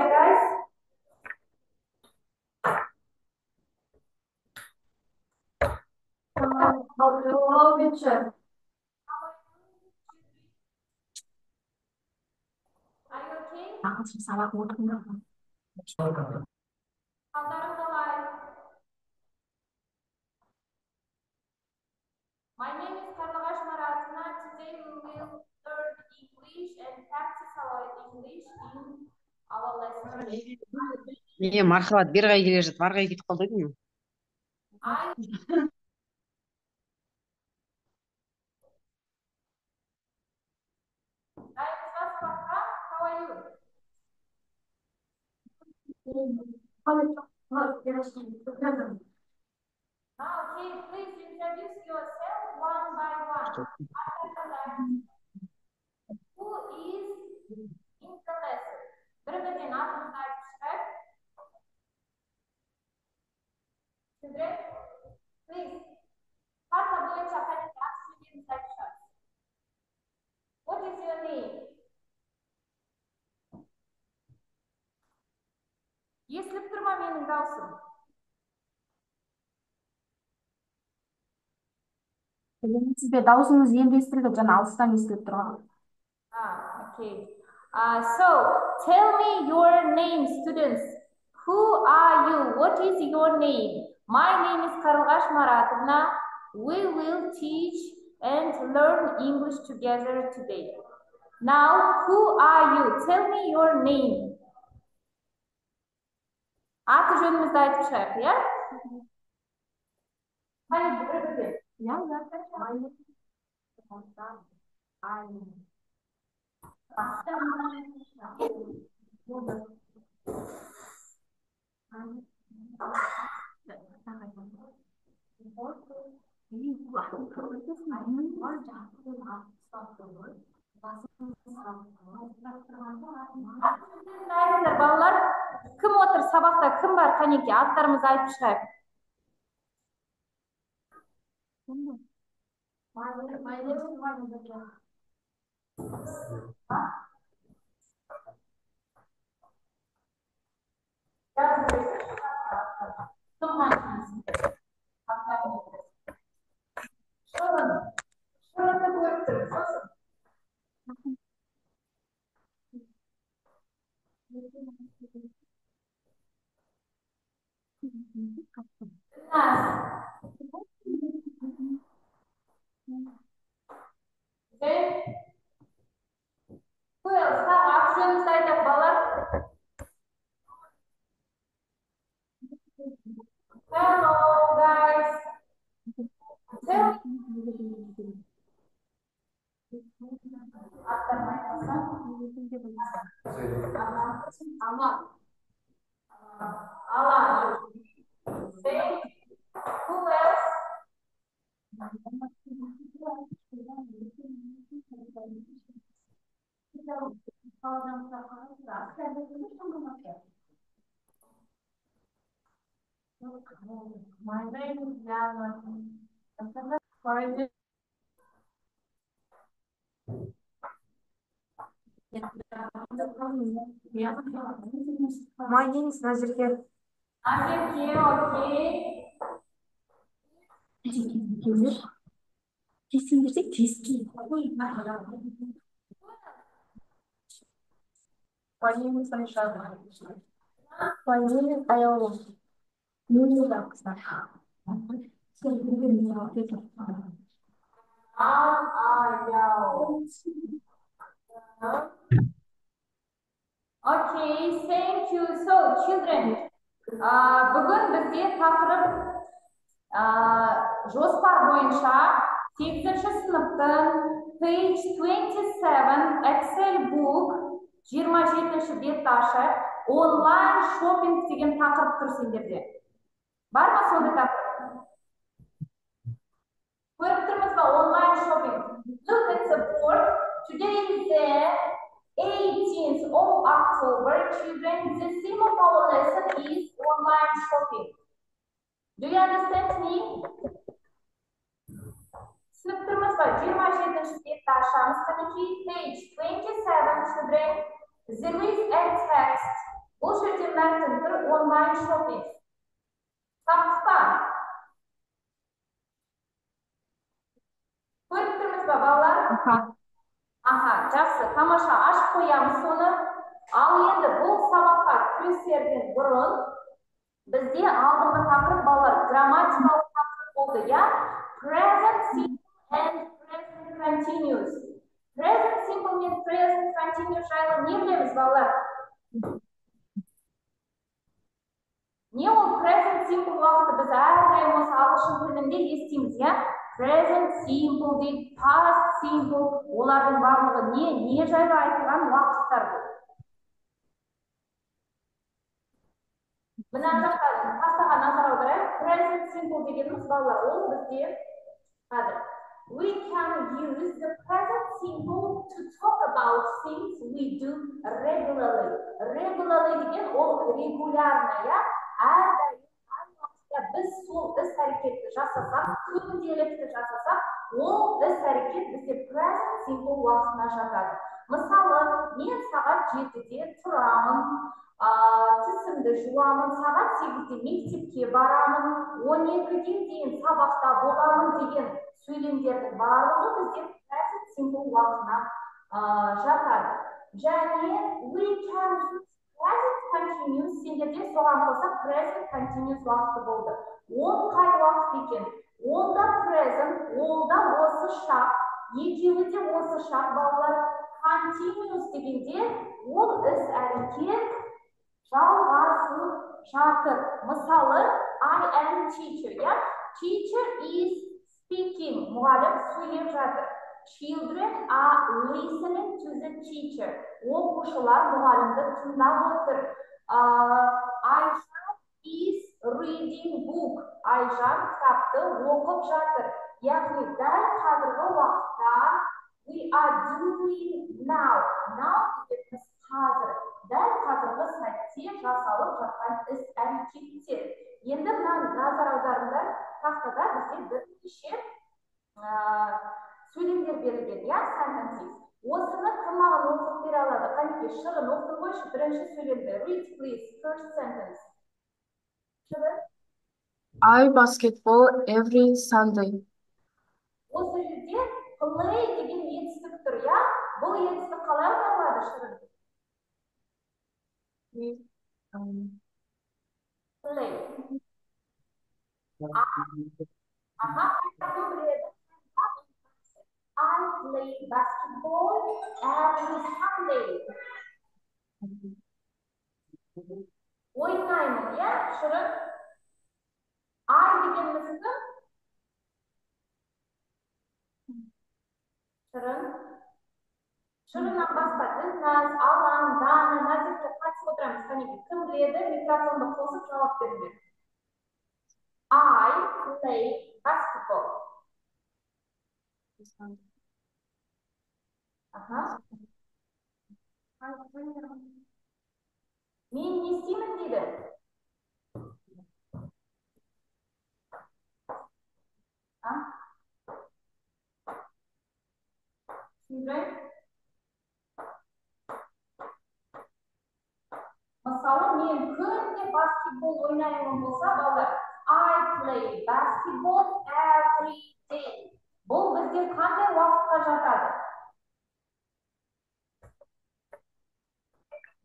there, guys? How picture? Are you okay? Hazırım kolay. My name is Karlagash Maratna. Today we will learn English and practice our English in our lesson. Мархабат, бері қарай келе жатып ары қарай кетіп қалды деймін. I How are you? Okay, please introduce yourself one by one. After that, who is in the lesson? Bir-birinden adınızı aytışlar. Children, please. Karta boyunca hadi aksiyonlarınızı aytışlar. What is your name? Естіліп тұр ма менің даусым? Білемісіз бе, даусыңыз енді естілді, жаңа алыстан естіліп тұрған. Okay. So, tell me your name, students. Who are you? What is your name? My name is Karlagash Maratovna. We will teach and learn English together today. Now, who are you? Tell me your name. Аты жөнімізді айтып шығайық, иә? Hayır, bir-birden. Ya, Айтыңдар, балалар, кім отыр сабақта, кім бар, қанеке, аттарымызды айтып шығайық. Hello guys. Allah. Say, who else? My name is Yana. My name is Nazirke. Okay. Kesinlikle keski. My name is Aisha. My name is Ayolo. Okay, thank you. So, children, бүгін бізде тақырып жоспар бойынша 8-ші сыныптың page 27 Excel book 27-ші бетташы онлайн шопинг деген тақырып тұр сендерде. Бар ма сондай тақырып? Көріп тұрмыз ба онлайн шопинг? Look at the board. Today is the 18th of October, children. The theme of our lesson is online shopping. Do you understand me? Sınıf тұрмыз ба? 27-ші бетті ашамыз. Қанекей, page 27, children. There is a text. Бұл жерде мәтін тұр онлайн шопинг. Таптық па? Көріп тұрмыз ба, балалар? Аха, жақсы, тамаша, ашып қоямыз соны. Ал енді бұл сабаққа кірісерден бұрын бізде алдыңғы тақырып балалар грамматикалық тақырып болды, я? Present simple and present continuous. Present simple мен present continuous жайлы не білеміз, балалар? Не ол present simple уақыты біз әрдайым осы ағылшын тілінде естиміз, я? Present simple дейді, past simple, олардың барлығы не жайлы айтылған уақыттар бұл. Мына жақта тақтаға назар аударайық. Present simple дегеніміз балалар, ол бізде қазір. We can use the present simple to talk about things we do regularly. Regularly деген ол регулярно, я? Әрдайым біз сол іс-әрекетті жасасақ, күнделікті жасасақ, ол іс-әрекет бізде present simple уақытына жатады. Мысалы, мен сағат 7-де тұрамын, тісімді жуамын, сағат 8-де мектепке барамын, 12-ге дейін сабақта боламын деген сөйлемдердің барлығы бізде present simple уақытына жатады. Және we can use present continuous, сендерде соған қоса present continuous уақыты болды. Ол қай уақыт екен? Ол да present, ол да осы шақ, екеуі де осы шақ, балалар. Continuous дегенде ол іс-әрекет жалғасып жатыр. Мысалы, I am teacher, я? Teacher is speaking, мұғалім сөйлеп жатыр. Children are listening to the teacher. Оқушылар мұғалімді тыңдап отыр. Айжан is reading book. Айжан кітапты оқып жатыр. Яғни дәл қазіргі уақытта we are doing now. Now дегеніміз қазір. Дәл қазіргі сәтте жасалып жатқан іс-әрекеттер. Енді мына назар аударыңдар, тақтада бізде бірнеше сөйлемдер берілген, я? Sentences. Осыны кім маған оқып бере алады? Қанекей, Шығын оқып қойшы бірінші сөйлемді. Read, please, first sentence. Шығын? I basketball every Sunday. Осы жерде play деген етістік тұр, я? Бұл етістік қалай аударылады, Шығын? Play. Аха, кім біледі? I play basketball every Sunday. Ойнаймын, я? Шығын? I дегеніміз кім? Шығын? Шығыннан басқа Ділназ, Алан, Дана, Назерке қатысып отырамыз. Қанекей, кім біледі? Микрофонды қосып жауап беріңдер. I play basketball. Аха. Мен не істеймін дейді? Мысалы, мен күнде баскетбол ойнаймын болса, балалар, I play basketball every day. Бұл бізде қандай уақытқа жатады?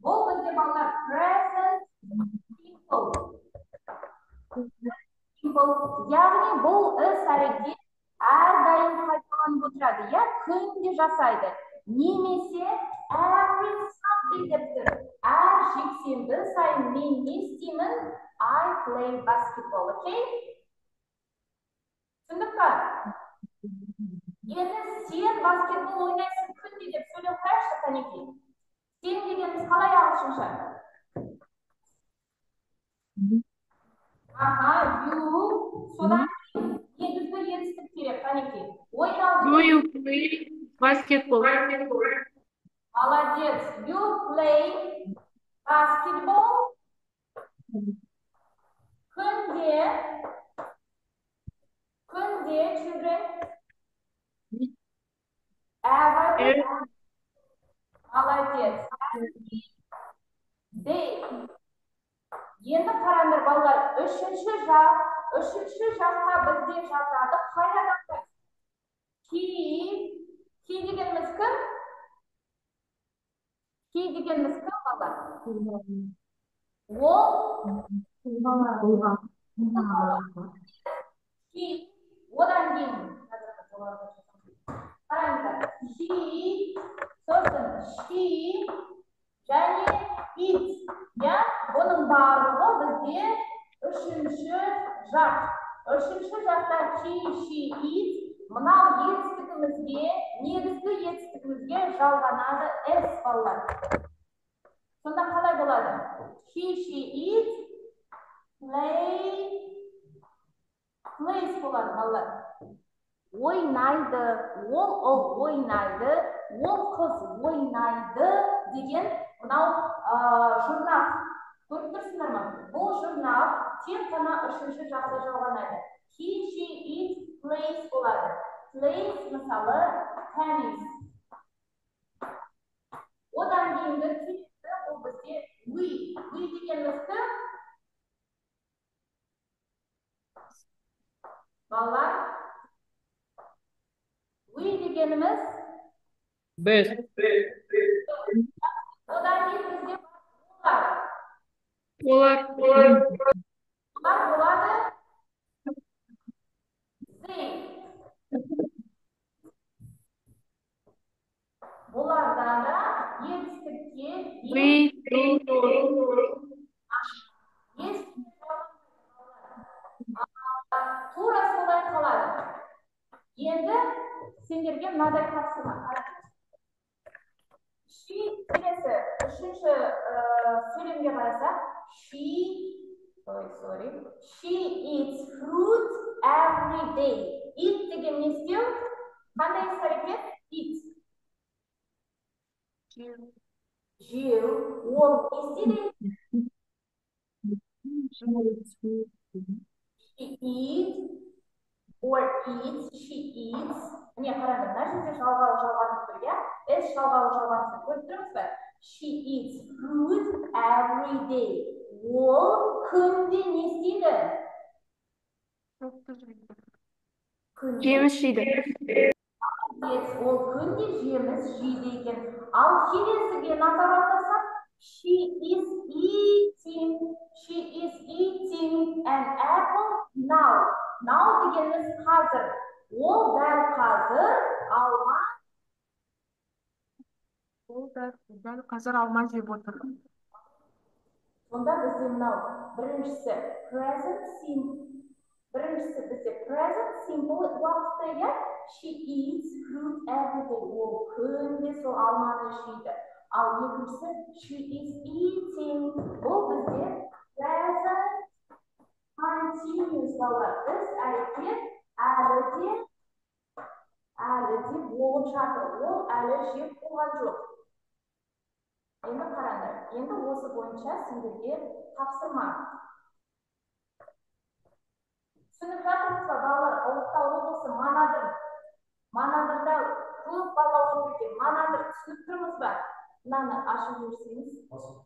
Бұл бізде балалар present simple. Яғни бұл іс-әрекет әрдайым қайталанып отырады, я? Күнде жасайды. Немесе every Sunday деп тұр. Әр жексенбі сайын мен не істеймін? I play basketball, okay? Түсіндік па? Енді сен баскетбол ойнайсың күнде деп сөйлеп қояйықшы, Қанекей. Сен дегеніміз қалай ағылшынша? Аха, you. Содан негізгі етістік керек, Қанекей. Do you play basketball? Молодец. You play basketball. Күнде, children. Every. Молодец. They. Енді қараңдар балалар, үшінші жаққа бізде жатады қай адамдар? He дегеніміз кім? He дегеніміз кім балалар? Ол he, одан кейін қараңдар, he, сосын she және it, иә, бұның барлығы бізде үшінші жақ. Үшінші жақта he, she, it, мынау етістігімізге, негізгі етістігімізге жалғанады s балалар. Сонда қалай болады? He, she, it, plays болады балалар. Ойнайды, ол ойнайды, ол қыз ойнайды деген мынау жұрнақ. Көріп тұрсыңдар ма? Бұл жұрнақ тек қана үшінші жақта жалғанады. He, she, it, plays болады. Plays мысалы tennis. Одан кейінгі келесі ол бізде we. We дегеніміз кім? Балалар, we дегеніміз Біз. одан кейін бізде олар. Олар. Олар болады they. Оларда да етістікке тура солай қалады. Енді сендерге мынадай тапсырма. She келесі үшінші сөйлемге қарасақ, she eats fruit every day. Eat деген не істеу? Қандай іс-әрекет? Eat. Жеу. Ол не істейді? She eats. She eats. Міне қараңдар, мына жерде жалғауы тұр, иә? S жалғауы тұр, көріп тұрмыз ба? She eats fruit every day. Ол күнде не істейді? Жеміс жейді. Ол күнде жеміс жейді екен. Ал келесіге назар аударсақ, she is eating an apple now. Now дегеніміз қазір. Ол дәл қазір алма. Ол дәл қазір алма жеп отыр. Сонда бізде мынау біріншісі present simple уақытта, иә? She eats fruit every day. Ол күнде сол алманы жейді. Ал екіншісі she is eating. Бұл бізде present continuous балалар. Іс-әрекет әлі де болып жатыр. Ол әлі жеп болған жоқ. Енді қараңдар. Енді осы бойынша сендерге тапсырма. Түсініп жатырсыз ба балалар? Ұлытау облысы Манадырда көп бала отыр екен. Манадыр түсініп тұрмыз ба? Мынаны ашып жіберсеңіз.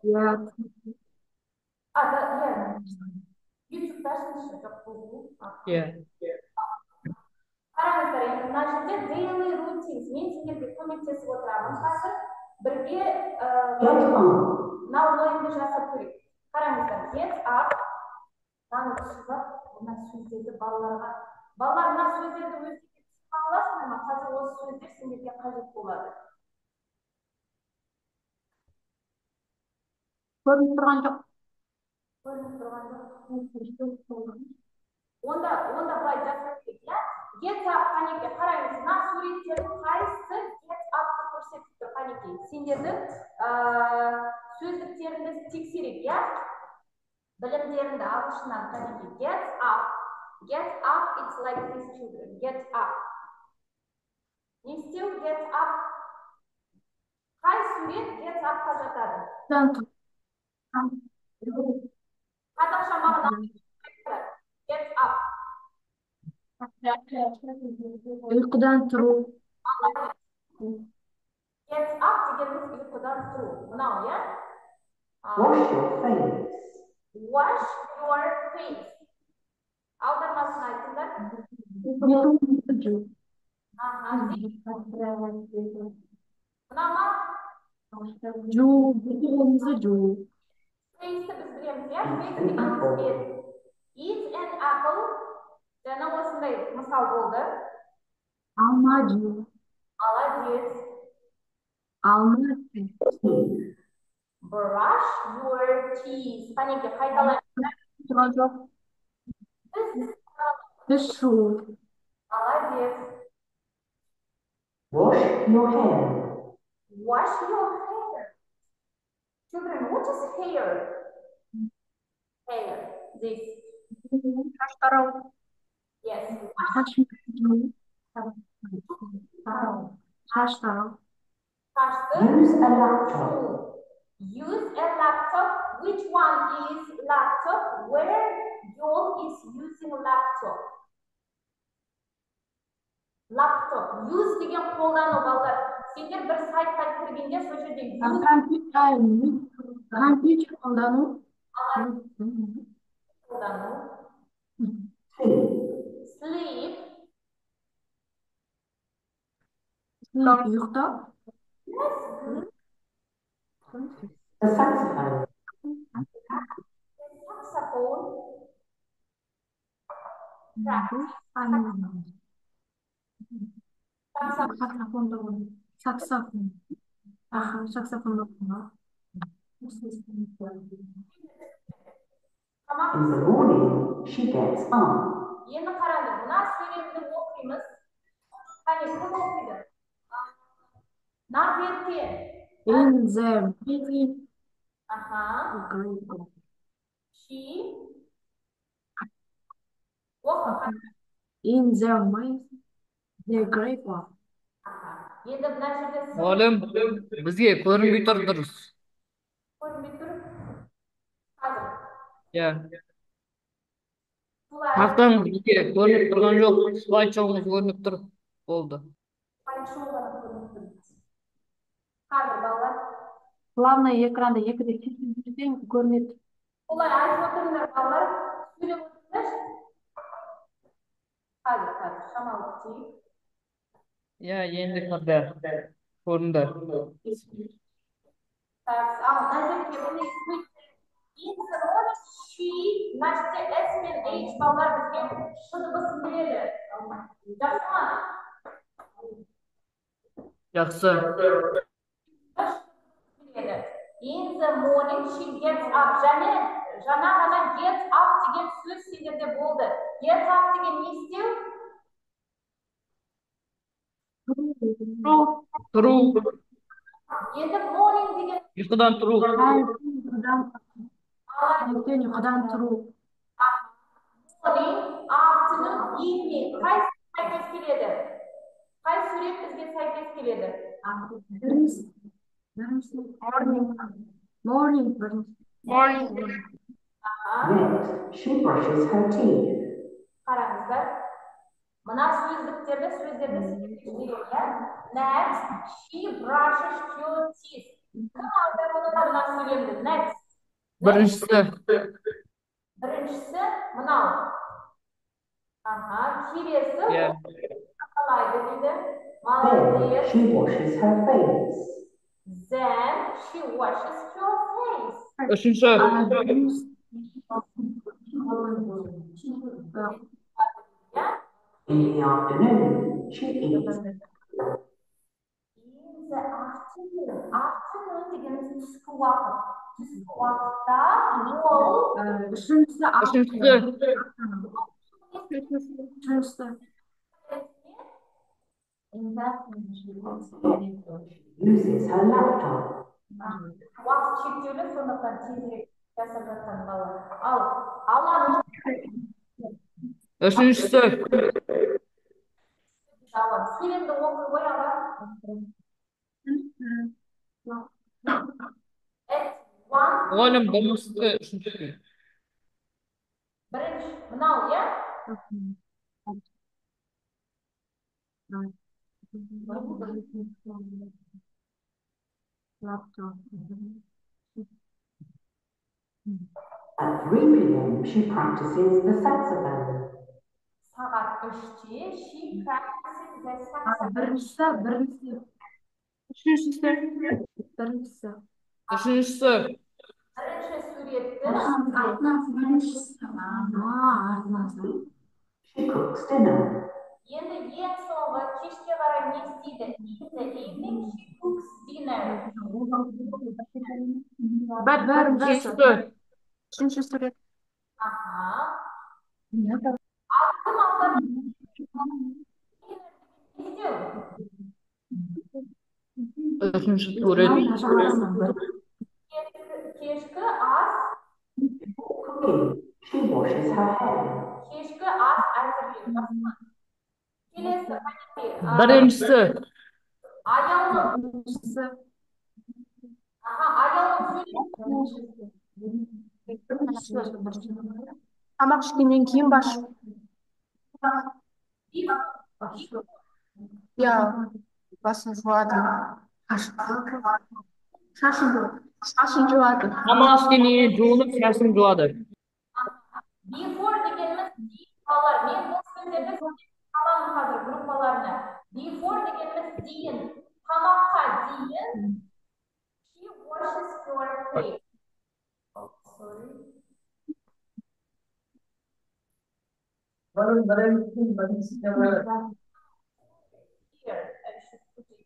Иә. YouTube-та ашыңызшы, жоқ Google. Иә. Қараңыздар, енді мына жерде daily routines. Мен сендерге көмектесіп отырамын. Қазір бірге мынау ойынды жасап көрейік. Қараңыздар, get up. Мынаны түсініп, мына сөздерді балаларға. Балалар, мына сөздерді өздерге түсініп аласыңдар ма? Қазір осы сөздер сендерге қажет болады. Көрініп тұрған жоқ. Онда былай жасап кетейік, иә? Get up, қанеке, қараңыз, мына суреттердің қайсысы get up-ты көрсетіп тұр, қанеке. Сендердің сөздіктеріңді тексерейік, иә? Білімдеріңді ағылшыннан, қанеке. Get up. Get up, it's like these children. Get up. Не істеу? Get up. Қай сурет get up-қа жатады? Қазақша мағына get up. Ұйқыдан тұру. Get up дегеніміз ұйқыдан тұру. Мынау, иә? Wash your face. Wash your face. Аудармасын айтыңдар. Мына ма? Face'ті біз білеміз, иә? Face дегеніміз бет. Eat an apple. Жаңа осындай мысал болды. Молодец. Brush your teeth. Қанеке, қайталайық. Молодец. Wash your hair. Wash your hair. Children, what is hair? Hair. This. Yes. Use a laptop. Use a laptop. Which one is laptop? Where Joel is using laptop? Laptop. Use деген қолдану балдар. Сендер бір сайтқа кіргенде сол жерде қолдану. Sleep. ұйықта. A saxophone. Saxophone. Saksafon. In the morning, she gets up. Енді қараңдар, мына сөйлемді оқимыз. Қане, кім оқиды? Нарберке. In the morning. She. Оқы. In the morning. The great one. Енді мына жерде Oğlum bizge ko'rinmay tur durs. көрінбей тұр. Қазір. Ya. Бұлай. Taqdan bizge ko'rinib turgan yo'q. Slidshow'umuz ko'rinib tur. Bo'ldi. Қазір балалар. Главное экранда екіде көрінеді. Бұлай айтып отырыңдар балалар. Сөйлеп отырыңдар. Қазір, шамалы күтейік. Ya endi kirdi. Ko'rindi. Так, Назерке, бұны she, значит, S мен H балалар бізге ш дыбысын береді. Жақсы ма? Yaxshi. In the morning she gets up. Және жаңа ғана get up деген сөз сендерде болды. Get up деген не істеу? Тұру. Енді morning деген Ұйқыдан тұру. Ұйқыдан тұру. Morning, afternoon, evening. Қайсы сәйкес келеді? Қай сурет бізге сәйкес келеді? Morning. Next, she brushes her teeth. Қараңыздар. Мына сөздерді сіздерге. Next, she brushes her teeth. Кім аударады мына сөйлемді? Next. Біріншісі. Біріншісі мынау. Келесі қалайды дейді. Then Молодец. she washes her face. Then she washes her face. Үшінші. In the afternoon, she eats. In the afternoon. Afternoon дегеніміз түскі уақыт. Түскі уақытта ол Үшіншісі. Uses her laptop. уақыт шектеулі, сондықтан тезірек жасап жатқан балалар. Ал Алланың Üçüncüsü. сөйлемді оқи қой аға. Oğlum birincisi. Üçüncüsü. Бірінші мынау, иә? At 3 p.m. she practices the saxophone. Saat 3'te she practices the saxophone. Birincisi. Üçüncüsü. Birincisi. Üçüncüsü. Birinchi suratda She cooks dinner. endi eng so'nggi kechga qaray ne istaydi? In the evening she cooks dinner. Üçüncüsü. Üçüncü surat. Aha. Aldım aldım. İstiyor. Üçüncü suret. Kechki as, Cooking. She washes her hair. kechki as aytiryapman. Kelasi hanifi. Birincisi. Ayolning. Birincisi. Aha, ayolning so'zi. Tamak pişkenden keyin baş. Ya basın juvadi. Şaşın juvadi. Amaskini juğulup şaşın juğadı. Before deganimiz defalar. Men bu so'zlarda qalamni hozir gruppalarni. Before deganimiz deyin. Qamoqqa deyin. She washes your face. Oh, sorry. Here, I should put it.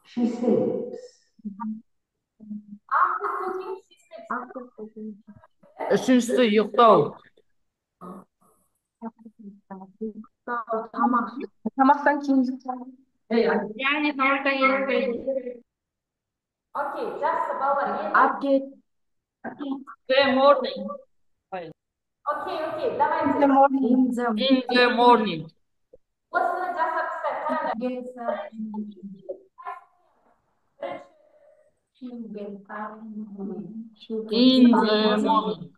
She sleeps. After cooking, she sleeps. Üçüncüsü yuqtov. Tamak. Tamaktan keyin. Yani tamaktan yemek. Okay, just balalar. Endi Update. The morning. okay, давайте. In the morning. In the morning. Osini jasab chiqsak, qaranglar. In the morning.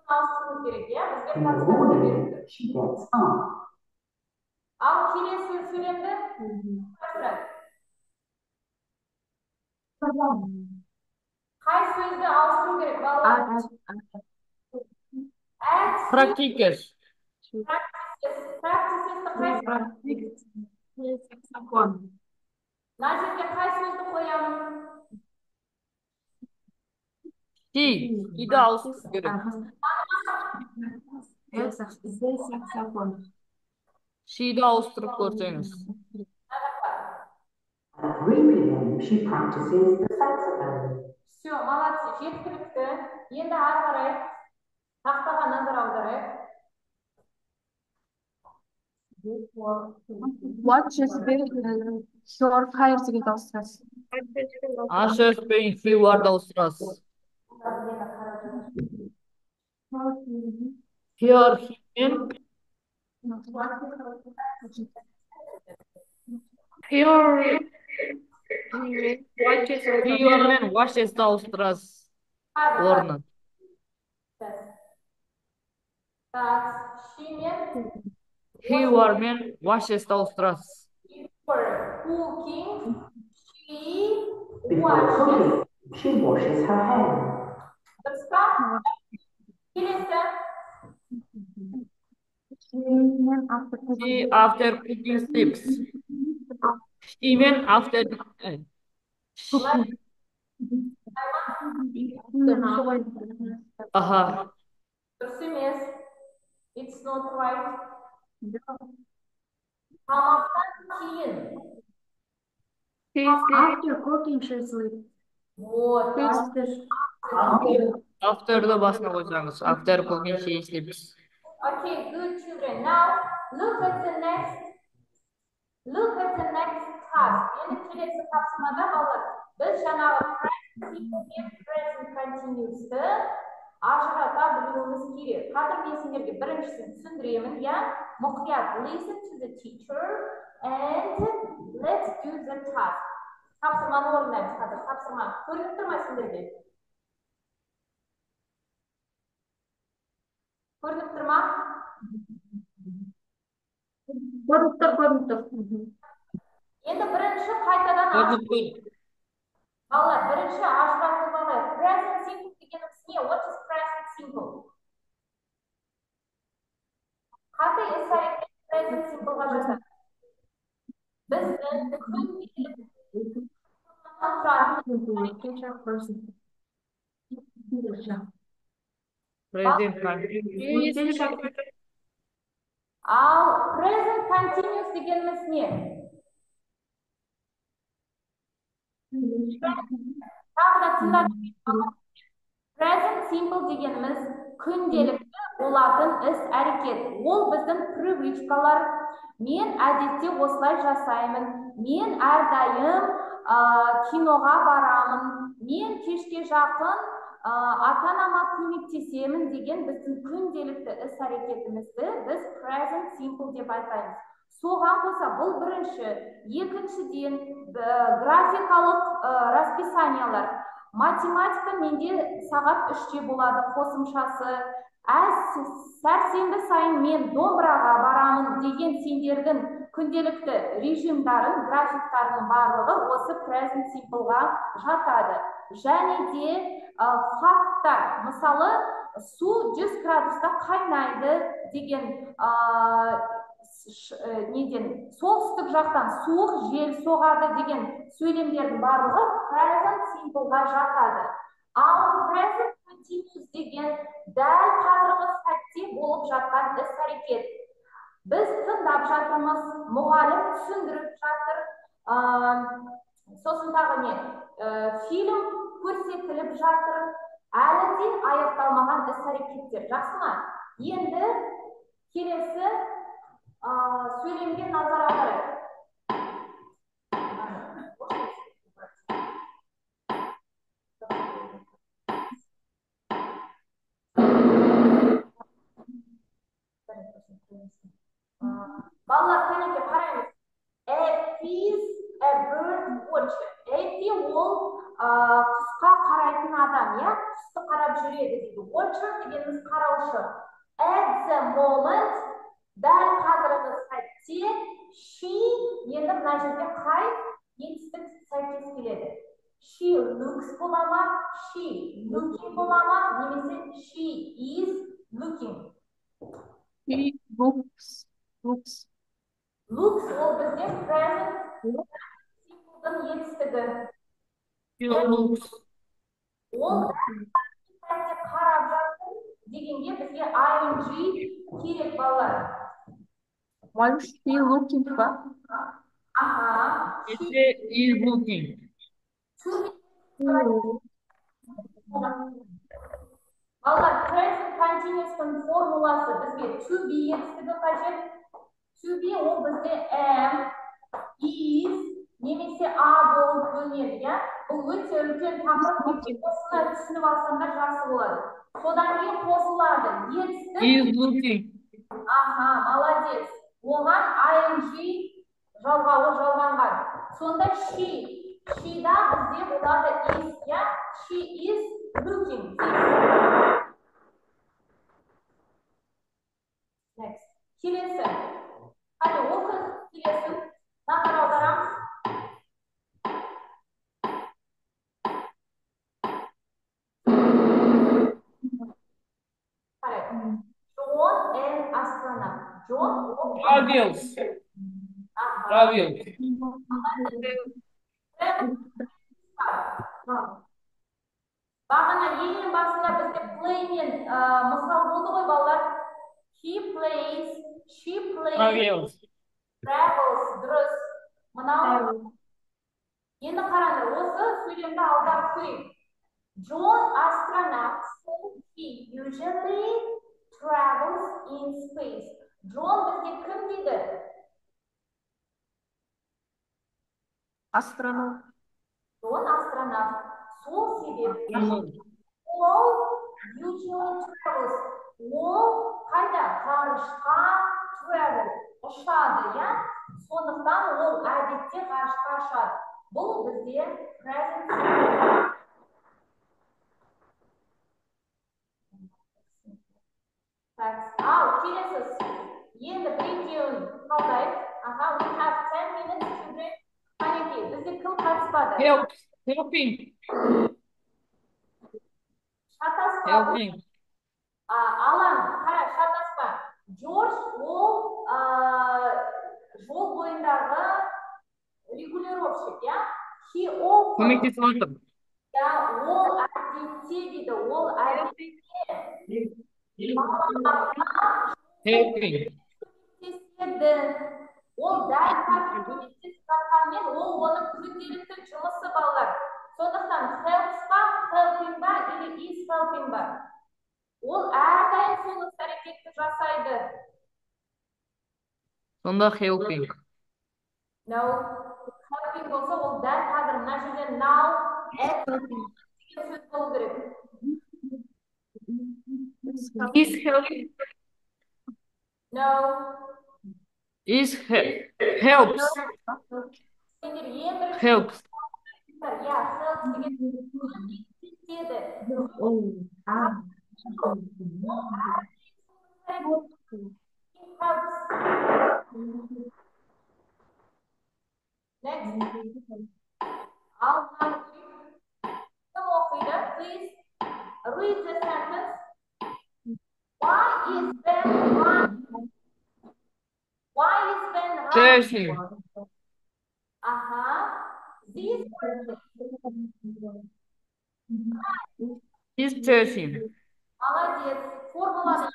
Mavsum kerak, ya. Bizga In the tasvirlar morning, kerak. she gets up. Al kelasi so'zlarda qaysi so'zni aushtiruv kerak, bolalar? At Practices. practices Najibga qaysi so'zni qo'yamiz? She. İda austurup gerek. She'da austurup ko'rsangiz. At 3 p.m. she practices the saxophone. Все, молодцы, yetkilibdi. Endi har qaray taxtaga nazar audarak. Watch is very your fire sigil dostlar. Answers being few word austuras. Here him. Here. Here men washes the austuras. Orna. Так, Shimen He war men washes the austuras. for cooking, she Before washes. cooking, she washes her hair. Stop. Kelasi She after cooking sleeps. She men after. Aha. Simes, it's not right. Qamoqdan keyin. After cooking she sleep. Вот. After the basna koysangiz. After cooking she sleeps. Okay, good children. Now look at the next task. Endi kelasi topshirmada hozir biz janagi present continuous'ni ajrata bilishimiz kerak. Hozir men sizlarga birinchisini tushundiraman, ya. Muqayyat, listen to the teacher and let's do the task. Topshirmani o'rganamiz hozir. Topshirma ko'rinib turmi sizlarga? Ko'rinib turmi? Endi birinchi qaytadan Ko'rinib tur. Балалар, бірінші ажыратып алайық. Present simple дегеніміз не? What is present simple? Қандай іс-әрекет present simpleға жатады? Біздің күнделік тұратын Future person. Present continuous. ал present continuous дегеніміз не? Тағы да тыңдап. Present simple дегеніміз күнделікті болатын іс-әрекет. Ол біздің привычкалар. Мен әдетте осылай жасаймын. Мен әрдайым киноға барамын. Мен кешке жақын ата-анама көмектесемін деген біздің күнделікті іс-әрекетімізді біз present simple деп айтаймыз. Соған қоса бұл бірінші, екіншіден графикалық расписаниялар. Математика менде сағат 3-те болады қосымшасы. Сәрсенбі сайын мен домбыраға барамын деген сендердің күнделікті режимдарын, графиктарының барлығы осы present simple-ға жатады. Және де факттар, мысалы, су 100 градуста қайнайды деген неден солтүстік жақтан суық жел соғады деген сөйлемдердің барлығы present simple-ға жатады. Ал present continuous деген дәл қазіргі сәтте болып жатқан іс-әрекет. Біз тыңдап жатырмыз, мұғалім түсіндіріп жатыр, сосын тағы не? Фильм көрсетіліп жатыр, әлі де аяқталмаған іс-әрекеттер. Жақсы ма? Енді келесі сөйлемге назар аударайық. Балалар, кәнекей қараймыз. Effie is a bird watcher. Effie ол құсқа қарайтын адам, я? Құсты қарап жүреді дейді. Watcher дегеніміз қараушы. At the moment, дәл қазіргі сәтте, she, енді мына жерде қай етістік сәйкес келеді. She looks бола ма, she looking бола ма, немесе she is looking. He looks. Looks ол бізде present simple-дің етістігі. He looks. Ол сәтте қарап жатыр дегенге бізге ing керек балалар. Why is she looking for? Аха. He is looking. Балалар, present continuous-тың формуласы бізге to be етістігі қажет. To be ол бізде am, is, немесе a болып бөлінеді, я? Бұл өте үлкен тақырып, осыны түсініп алсаңдар жақсы болады. Содан кейін қосылады. Етістік. He is looking. Аха, молодец. Оған ing жалғауы жалғанған. Сонда she-да бізде болады is, я? She is looking. Next. Келесі. Hadi оқы келесі. Назар аударамыз. Қарайық. John and astronaut. John Travels. Бағана ең басында бізде play-мен мысал болды ғой, балалар. He plays, she plays, travels, дұрыс. Мынау. Енді қараңдар, осы сөйлемді аударып көрейік. John astronaut, he usually travels in space. John бізде кім дейді? Astronaut. John астронавт. Сол себепті ол usually travels. Ол қайда? Ғарышқа travel. Ұшады, я? Сондықтан ол әдетте ғарышқа ұшады. Бұл бізде present simple. Ал, келесіз. Енді екеуін қалдайық. Аха, we have 10 minutes to break. Қанекей, бізде кім қатыспады? Helps. Helping. Шатаспа. Helping. Алан, қара, шатаспа. Джордж ол жол бойындағы регулировщик, иә? He often, Көмектесіп жатыр. ол әдетте дейді, ол әдетте Helping. көмектеседі. Ол дәл қазір көмектесіп жатқанмен, ол оның күнделікті жұмысы балалар. Сондықтан helps па, helping ба, или is helping ба? Ол әрдайым сол іс-әрекетті жасайды. Сонда helping. No, helping болса, ол дәл қазір мына жерде now, at деген сөз болу керек. Is helping. No, Is helps. сендер ең бірінші Helps. иә, helps деген көмектеседі. Helps. Next. Al Kim okuydu? Please read the sentence. Why is Ben running? Why is Ben running? Searching. These Is searching. молодец. Формуланы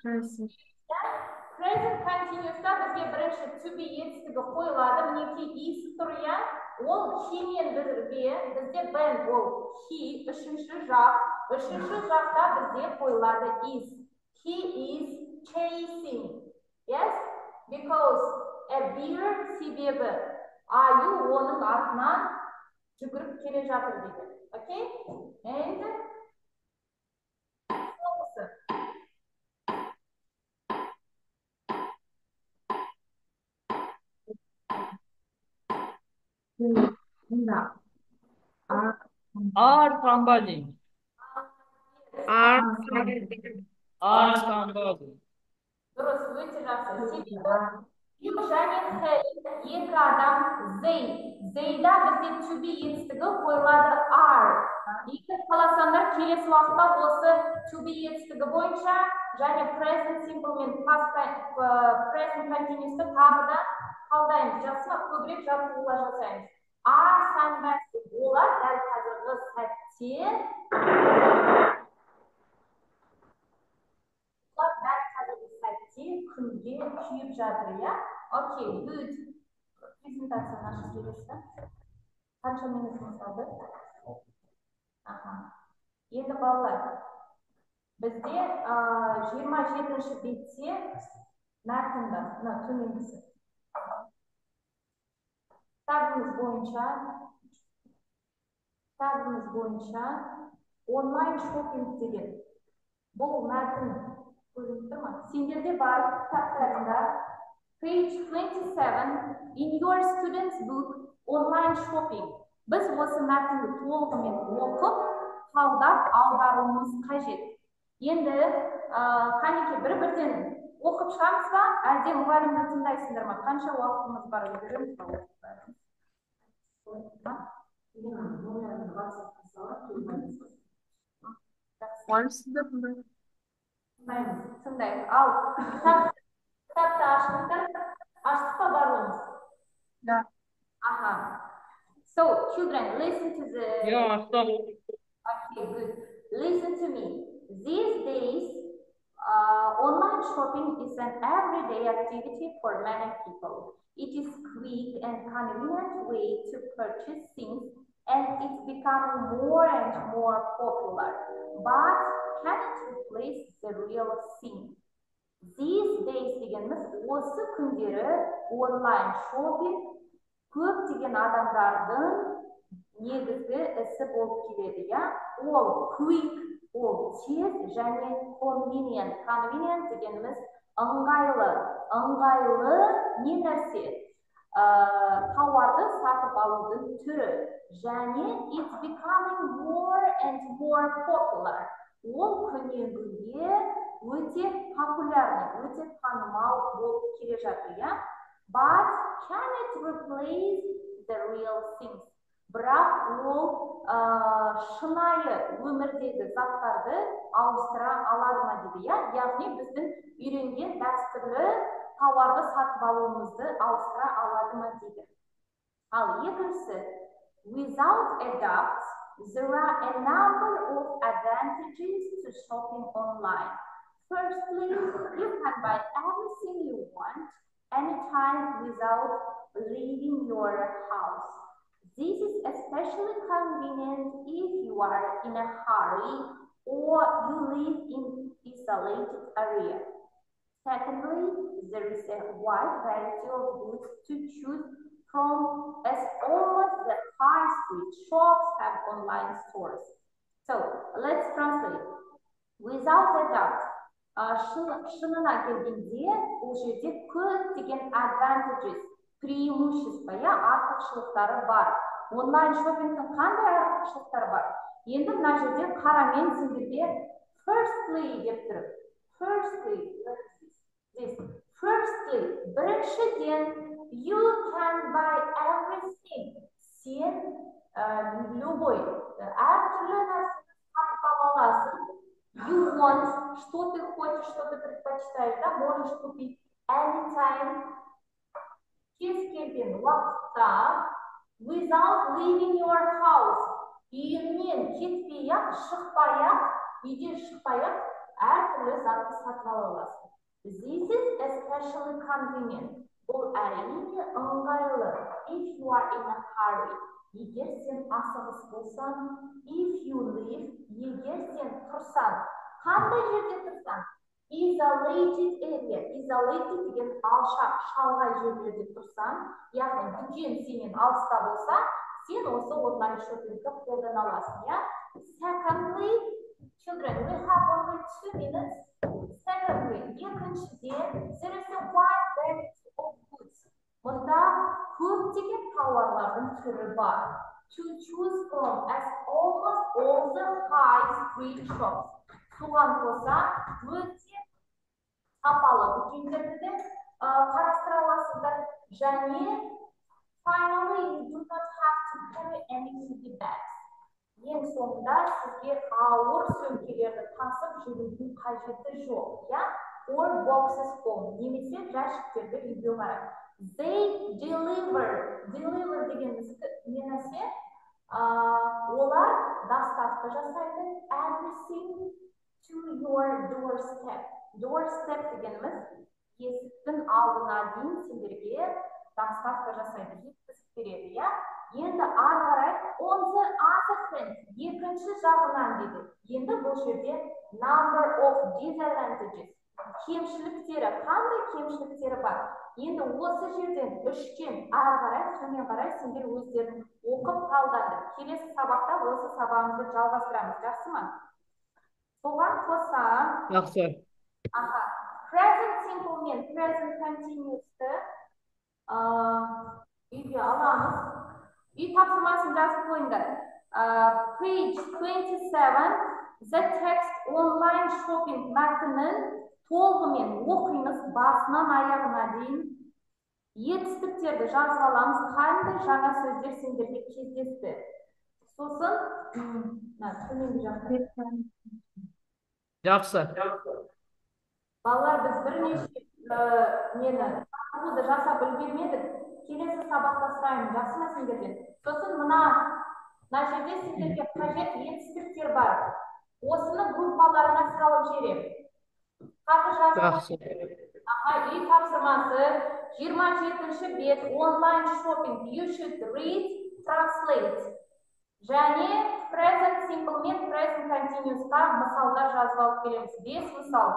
present continuous'ta bizga birinchi to be etістігі qo'yiladi. Мінекей is тұр, иә? Ол he мен birге, bizde ben ол he, үшінші жақта bizde qo'yiladi is. He is chasing. Yes? Because a bear себебі аю оның артынан жүгіріп келе жатыр дейді. Okay? And Are somebody. Are Are somebody. дұрыс, өте жақсы. You және he, екі адам they. They'да бізде to be етістігі қойылады are. Егер қаласаңдар келесі уақытта осы to be етістігі бойынша және present simple мен present continuous'ты тағы да қалдаймыз. Жақсы ма? Көбірек жаттығулар жасаймыз. Are somebody. Олар дәл қазіргі сәтте күнге күйіп жатыр, иә? Окей, good. Презентацияны ашып жібересіз. Қанша минутымыз қалды? Енді балалар, бізде 27-ші бетте мәтінді, мына төменгісі. Кітабымыз бойынша онлайн шопинг деген. Бұл мәтін сендерде бар кітаптарында page 27 in your student's book online shopping. Біз осы мәтінді толығымен оқып, талдап аударуымыз қажет. Енді қанекей бір-бірден оқып шығамыз ба, әлде мұғалімді тыңдайсыңдар ма? Қанша уақытымыз бар өздеріңіз тыңдаймыз. Ал кітапты аштық па барлығымыз? Да. So, children, listen to the... Yeah, stop. Okay, good. Listen to me. These days, online shopping is an everyday activity for many people. It is quick and convenient way to purchase things, and it's becoming more and more popular. But can it replace the real thing? These days дегеніміз осы күндері онлайн шопинг көптеген адамдардың негізгі ісі болып келеді, иә? Ол quick, ол тез және convenient. Convenient дегеніміз ыңғайлы. Ыңғайлы не нәрсе? Тауарды сатып алудың түрі. Және it's becoming more and more popular. Ол күннен күнге өте популярный, өте танымал болып келе жатыр, иә? But can it replace the real things? бірақ ол шынайы өмірдегі заттарды ауыстыра алады ма дейді, иә? Яғни біздің үйренген дәстүрлі тауарды сатып алуымызды ауыстыра алады ма дейді. Ал екіншісі, without a doubt, there are a number of advantages to shopping online. Firstly, you can buy everything you want anytime without leaving your house. This is especially convenient if you are in a hurry or you live in isolated area. Secondly, there is a wide variety of goods to choose from, as almost the high street shops have online stores. So let's translate. Without a doubt, шынына келгенде бұл жерде көптеген advantages, преимущества, артықшылықтары бар. Онлайн шопингтің қандай артықшылықтары бар? Енді мына жерде қарамен сендерге firstly деп тұр. Firstly, біріншіден, you can buy everything. Сен любой, әртүрлі нәрсені сатып ала аласың. You want, что ты хочешь, что ты предпочитаешь, да, можешь купить anytime, кез келген уақытта, without leaving your house. Үйіңнен кетпей-ақ, шықпай-ақ, үйден шықпай-ақ, әртүрлі затты сатып ала аласың. This is especially convenient. Бұл әрине ыңғайлы. If you are in a hurry. Егер сен асығыс болсаң, if you live, егер сен тұрсаң, қандай жерде тұрсаң? Isolated area. Isolated деген алшақ, шалғай жерлерде тұрсаң, яғни дүкен сенен алыста болса, сен осы онлайн шопингті қолдана аласың, иә? Secondly, children, we have only 2 minutes. Secondly, екіншіден, there is a wide variety of goods. Мұнда көптеген тауарлардың түрі бар. To choose from as almost all the high street shops. Соған қоса өте сапалы дүкендерді де қарастыра аласыздар. Және finally, you do not have to carry any heavy bags. Ең соңында сізге ауыр сөмкелерді тасып жүрудің қажеті жоқ, иә? Or boxes home, немесе жәшіктерді үйге қарай. They deliver дегеніміз не нәрсе? Олар доставка жасайды, everything to your doorstep. Doorstep дегеніміз есіктің алдына дейін сендерге доставка жасайды, жеткізіп береді, иә? Енді ары қарай on the other hand, екінші жағынан дейді. Енді бұл жерде number of disadvantages. Кемшіліктері, қандай кемшіліктері бар? Енді осы жерден 3-тен ары қарай, төмен қарай сендер өздерің оқып талдаңдар. Келесі сабақта осы сабағымызды жалғастырамыз, жақсы ма? Соған қоса, Жақсы. Present simple мен present continuous'ты үйге аламыз. Үй тапсырмасын жазып қойыңдар. Page 27, the text online shopping мәтінін толығымен оқимыз басынан аяғына дейін. Етістіктерді жазып аламыз, қандай жаңа сөздер сендерге кездесті. Сосын, төменгі жақта. Жақсы. Балалар, біз бірнеше жасап үлгермедік. Келесі сабақта сұраймын, жақсы ма сендерден? Сосын мына жерде сендерге қажет етістіктер бар. Осыны группаларына салып жіберем. Жақсы. Үй тапсырмасы 27-ші бет онлайн шопинг. You should read, translate. Және present simple мен present continuous'қа мысалдар жазып алып келеміз. 5 мысал.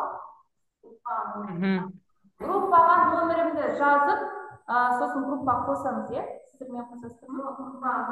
Группаға нөмірімді жазып, сосын группа қосамыз, е? Сіздермен қосасыздар ма?